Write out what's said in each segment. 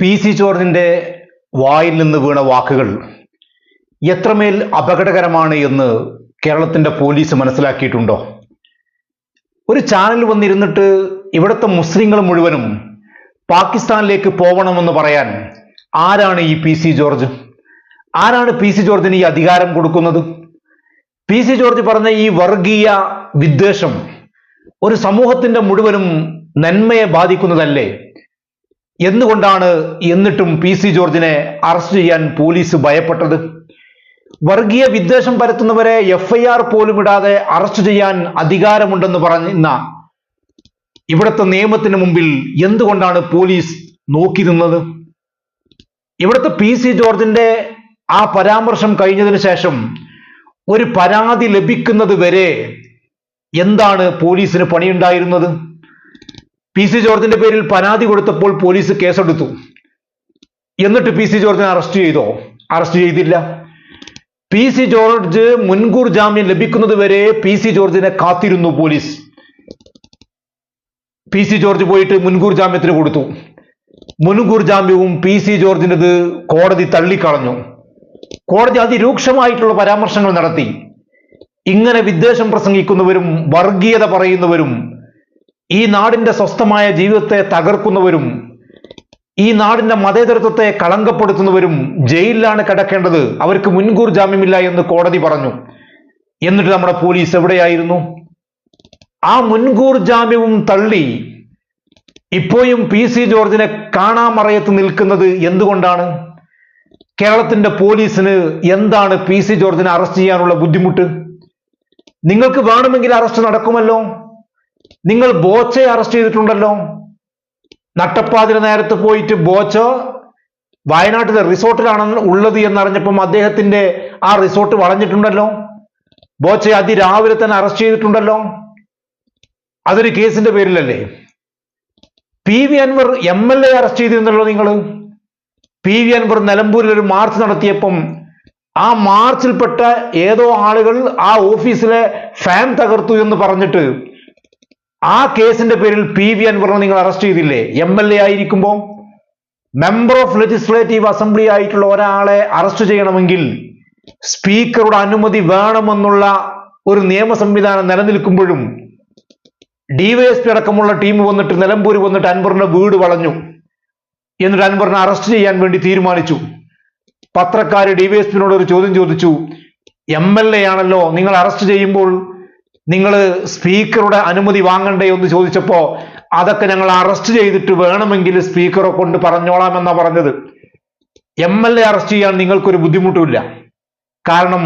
P C ജോർജിന്റെ വായിൽ നിന്ന് വീണ വാക്കുകൾ എത്രമേൽ അപകടകരമാണ് എന്ന് കേരളത്തിന്റെ പോലീസ് മനസ്സിലാക്കിയിട്ടുണ്ടോ? ഒരു ചാനൽ വന്നിരുന്നിട്ട് ഇവിടുത്തെ മുസ്ലിങ്ങൾ മുഴുവനും പാകിസ്ഥാനിലേക്ക് പോകണമെന്ന് പറയാൻ ആരാണ് ഈ പി സി ജോർജ്? ആരാണ് പി സി ജോർജിന് ഈ അധികാരം കൊടുക്കുന്നത്? പി സി ജോർജ് പറഞ്ഞ ഈ വർഗീയ വിദ്വേഷം ഒരു സമൂഹത്തിന്റെ മുഴുവനും നന്മയെ ബാധിക്കുന്നതല്ലേ? എന്തുകൊണ്ടാണ് എന്നിട്ടും പി സി ജോർജിനെ അറസ്റ്റ് ചെയ്യാൻ പോലീസ് ഭയപ്പെട്ടത്? വർഗീയ വിദ്വേഷം പരത്തുന്നവരെ FIR പോലും ഇടാതെ അറസ്റ്റ് ചെയ്യാൻ അധികാരമുണ്ടെന്ന് പറയുന്ന ഇവിടുത്തെ നിയമത്തിന് മുമ്പിൽ എന്തുകൊണ്ടാണ് പോലീസ് നോക്കി നിന്നത്? ഇവിടുത്തെ പി സി ജോർജിന്റെ ആ പരാമർശം കഴിഞ്ഞതിന് ശേഷം ഒരു പരാതി ലഭിക്കുന്നത് വരെ എന്താണ് പോലീസിന് പണിയുണ്ടായിരുന്നത്? പി സി ജോർജിന്റെ പേരിൽ പരാതി കൊടുത്തപ്പോൾ പോലീസ് കേസെടുത്തു. എന്നിട്ട് പി സി ജോർജിനെ അറസ്റ്റ് ചെയ്തോ? അറസ്റ്റ് ചെയ്തില്ല. പി സി ജോർജ് മുൻകൂർ ജാമ്യം ലഭിക്കുന്നത് വരെ പി സി ജോർജിനെ കാത്തിരുന്നു പോലീസ്. പി സി ജോർജ് പോയിട്ട് മുൻകൂർ ജാമ്യത്തിന് കൊടുത്തു. മുൻകൂർ ജാമ്യവും പി സി ജോർജിൻ്റെത് കോടതി തള്ളിക്കളഞ്ഞു. കോടതി അതിരൂക്ഷമായിട്ടുള്ള പരാമർശങ്ങൾ നടത്തി. ഇങ്ങനെ വിദ്വേഷം പ്രസംഗിക്കുന്നവരും വർഗീയത പറയുന്നവരും ഈ നാടിന്റെ സ്വസ്ഥമായ ജീവിതത്തെ തകർക്കുന്നവരും ഈ നാടിന്റെ മതേതരത്വത്തെ കളങ്കപ്പെടുത്തുന്നവരും ജയിലിലാണ് കിടക്കേണ്ടത്, അവർക്ക് മുൻകൂർ ജാമ്യമില്ല എന്ന് കോടതി പറഞ്ഞു. എന്നിട്ട് നമ്മുടെ പോലീസ് എവിടെയായിരുന്നു? ആ മുൻകൂർ ജാമ്യവും തള്ളി ഇപ്പോഴും പി സി ജോർജിനെ കാണാമറയത്ത് നിൽക്കുന്നത് എന്തുകൊണ്ടാണ്? കേരളത്തിന്റെ പോലീസിന് എന്താണ് പി സി ജോർജിനെ അറസ്റ്റ് ചെയ്യാനുള്ള ബുദ്ധിമുട്ട്? നിങ്ങൾക്ക് വേണമെങ്കിൽ അറസ്റ്റ് നടക്കുമല്ലോ. നിങ്ങൾ ബോച്ചയെ അറസ്റ്റ് ചെയ്തിട്ടുണ്ടല്ലോ. നട്ടപ്പാതിര നേരത്ത് പോയിട്ട് ബോച്ച വയനാട്ടിലെ റിസോർട്ടിലാണ് ഉള്ളത് എന്നറിഞ്ഞപ്പം അദ്ദേഹത്തിന്റെ ആ റിസോർട്ട് വളഞ്ഞിട്ടുണ്ടല്ലോ. ബോച്ചയെ അതിരാവിലെ തന്നെ അറസ്റ്റ് ചെയ്തിട്ടുണ്ടല്ലോ. അതൊരു കേസിന്റെ പേരിലല്ലേ? PV അൻവർ MLA അറസ്റ്റ് ചെയ്തിരുന്നല്ലോ നിങ്ങൾ. PV അൻവർ നിലമ്പൂരിൽ ഒരു മാർച്ച് നടത്തിയപ്പം ആ മാർച്ചിൽപ്പെട്ട ഏതോ ആളുകൾ ആ ഓഫീസിലെ ഫാൻ തകർത്തു എന്ന് പറഞ്ഞിട്ട് ആ കേസിന്റെ പേരിൽ PV അൻവറിനെ നിങ്ങൾ അറസ്റ്റ് ചെയ്തില്ലേ? MLA ആയിരിക്കുമ്പോൾ മെമ്പർ ഓഫ് ലെജിസ്ലേറ്റീവ് അസംബ്ലി ആയിട്ടുള്ള ഒരാളെ അറസ്റ്റ് ചെയ്യണമെങ്കിൽ സ്പീക്കറുടെ അനുമതി വേണമെന്നുള്ള ഒരു നിയമ സംവിധാനം നിലനിൽക്കുമ്പോഴും DYSP അടക്കമുള്ള ടീം വന്നിട്ട് നിലമ്പൂർ വന്നിട്ട് അൻവറിന്റെ വീട് വളഞ്ഞു. എന്നിട്ട് അൻവറിനെ അറസ്റ്റ് ചെയ്യാൻ വേണ്ടി തീരുമാനിച്ചു. പത്രക്കാര് DYSPനോട് ഒരു ചോദ്യം ചോദിച്ചു. MLA ആണല്ലോ, നിങ്ങൾ അറസ്റ്റ് ചെയ്യുമ്പോൾ നിങ്ങൾ സ്പീക്കറുടെ അനുമതി വാങ്ങണ്ടേ എന്ന് ചോദിച്ചപ്പോ അതൊക്കെ ഞങ്ങൾ അറസ്റ്റ് ചെയ്തിട്ട് വേണമെങ്കിൽ സ്പീക്കറെ കൊണ്ട് പറഞ്ഞോളാം എന്നാ പറഞ്ഞത്. MLA അറസ്റ്റ് ചെയ്യാൻ നിങ്ങൾക്കൊരു ബുദ്ധിമുട്ടുമില്ല. കാരണം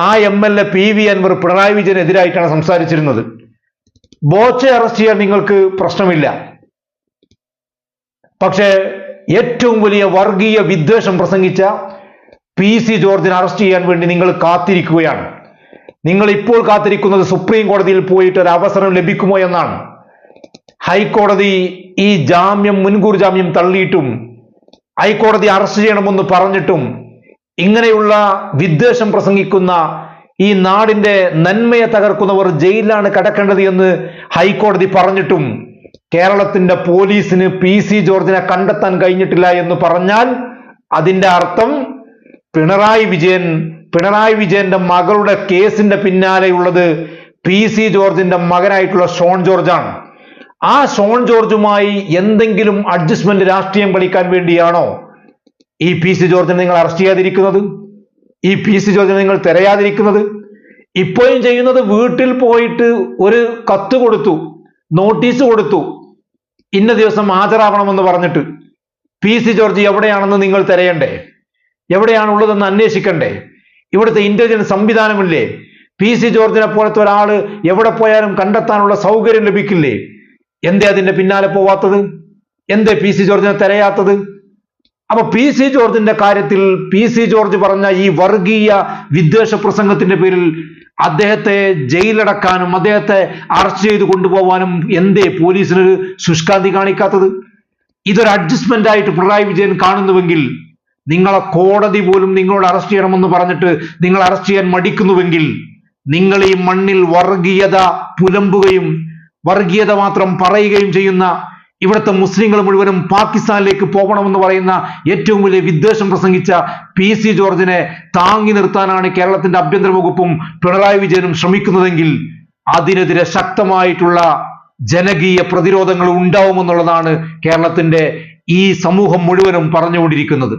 ആ MLA PV അൻവർ പിണറായി വിജയനെതിരായിട്ടാണ് സംസാരിച്ചിരുന്നത്. ബോച്ചെ അറസ്റ്റ് ചെയ്യാൻ നിങ്ങൾക്ക് പ്രശ്നമില്ല. പക്ഷേ ഏറ്റവും വലിയ വർഗീയ വിദ്വേഷം പ്രസംഗിച്ച പി സി ജോർജിനെ അറസ്റ്റ് ചെയ്യാൻ വേണ്ടി നിങ്ങൾ കാത്തിരിക്കുകയാണ്. നിങ്ങൾ ഇപ്പോൾ കാത്തിരിക്കുന്നത് സുപ്രീം കോടതിയിൽ പോയിട്ട് ഒരു അവസരം ലഭിക്കുമോ എന്നാണ്. ഹൈക്കോടതി ഈ മുൻകൂർ ജാമ്യം തള്ളിയിട്ടും ഹൈക്കോടതി അറസ്റ്റ് ചെയ്യണമെന്ന് പറഞ്ഞിട്ടും ഇങ്ങനെയുള്ള വിദ്വേഷം പ്രസംഗിക്കുന്ന ഈ നാടിന്റെ നന്മയെ തകർക്കുന്നവർ ജയിലിലാണ് കിടക്കേണ്ടത് എന്ന് ഹൈക്കോടതി പറഞ്ഞിട്ടും കേരളത്തിന്റെ പോലീസിന് പി സി ജോർജിനെ കണ്ടെത്താൻ കഴിഞ്ഞിട്ടില്ല എന്ന് പറഞ്ഞാൽ അതിന്റെ അർത്ഥം പിണറായി വിജയന്റെ മകളുടെ കേസിന്റെ പിന്നാലെയുള്ളത് പി സി ജോർജിന്റെ മകനായിട്ടുള്ള ഷോൺ ജോർജാണ്. ആ ഷോൺ ജോർജുമായി എന്തെങ്കിലും അഡ്ജസ്റ്റ്മെന്റ് രാഷ്ട്രീയം കളിക്കാൻ വേണ്ടിയാണോ ഈ പി സി ജോർജിനെ നിങ്ങൾ അറസ്റ്റ് ചെയ്യാതിരിക്കുന്നത്? ഈ പി സി ജോർജിനെ നിങ്ങൾ തിരയാതിരിക്കുന്നത്? ഇപ്പോഴും ചെയ്യുന്നത് വീട്ടിൽ പോയിട്ട് ഒരു കത്ത് കൊടുത്തു, നോട്ടീസ് കൊടുത്തു, ഇന്ന ദിവസം ഹാജരാവണമെന്ന് പറഞ്ഞിട്ട്. പി സി ജോർജ് എവിടെയാണെന്ന് നിങ്ങൾ തിരയണ്ടേ? എവിടെയാണുള്ളതെന്ന് അന്വേഷിക്കണ്ടേ? ഇവിടുത്തെ ഇന്റലിജൻസ് സംവിധാനമില്ലേ? പി സി ജോർജിനെ പോലത്തെ ഒരാള് എവിടെ പോയാലും കണ്ടെത്താനുള്ള സൗകര്യം ലഭിക്കില്ലേ? എന്തേ അതിന്റെ പിന്നാലെ പോവാത്തത്? എന്തേ പി സി ജോർജിനെ തിരയാത്തത്? അപ്പൊ പി സി ജോർജിന്റെ കാര്യത്തിൽ പി സി ജോർജ് പറഞ്ഞ ഈ വർഗീയ വിദ്വേഷ പ്രസംഗത്തിന്റെ പേരിൽ അദ്ദേഹത്തെ ജയിലടക്കാനും അദ്ദേഹത്തെ അറസ്റ്റ് ചെയ്ത് കൊണ്ടുപോകാനും എന്തേ പോലീസിനൊരു ശുഷ്കാന്തി കാണിക്കാത്തത്? ഇതൊരു അഡ്ജസ്റ്റ്മെന്റ് ആയിട്ട് പിണറായി വിജയൻ കാണുന്നുവെങ്കിൽ, നിങ്ങളെ കോടതി പോലും നിങ്ങളോട് അറസ്റ്റ് ചെയ്യണമെന്ന് പറഞ്ഞിട്ട് നിങ്ങൾ അറസ്റ്റ് ചെയ്യാൻ മടിക്കുന്നുവെങ്കിൽ, നിങ്ങൾ ഈ മണ്ണിൽ വർഗീയത പുലമ്പുകയും വർഗീയത മാത്രം പറയുകയും ചെയ്യുന്ന ഇവിടുത്തെ മുസ്ലിങ്ങൾ മുഴുവനും പാകിസ്ഥാനിലേക്ക് പോകണമെന്ന് പറയുന്ന ഏറ്റവും വലിയ വിദ്വേഷം പ്രസംഗിച്ച PC ജോർജിനെ താങ്ങി നിർത്താനാണ് കേരളത്തിന്റെ ആഭ്യന്തര വകുപ്പും പിണറായി വിജയനും ശ്രമിക്കുന്നതെങ്കിൽ അതിനെതിരെ ശക്തമായിട്ടുള്ള ജനകീയ പ്രതിരോധങ്ങൾ ഉണ്ടാവുമെന്നുള്ളതാണ് കേരളത്തിന്റെ ഈ സമൂഹം മുഴുവനും പറഞ്ഞുകൊണ്ടിരിക്കുന്നത്.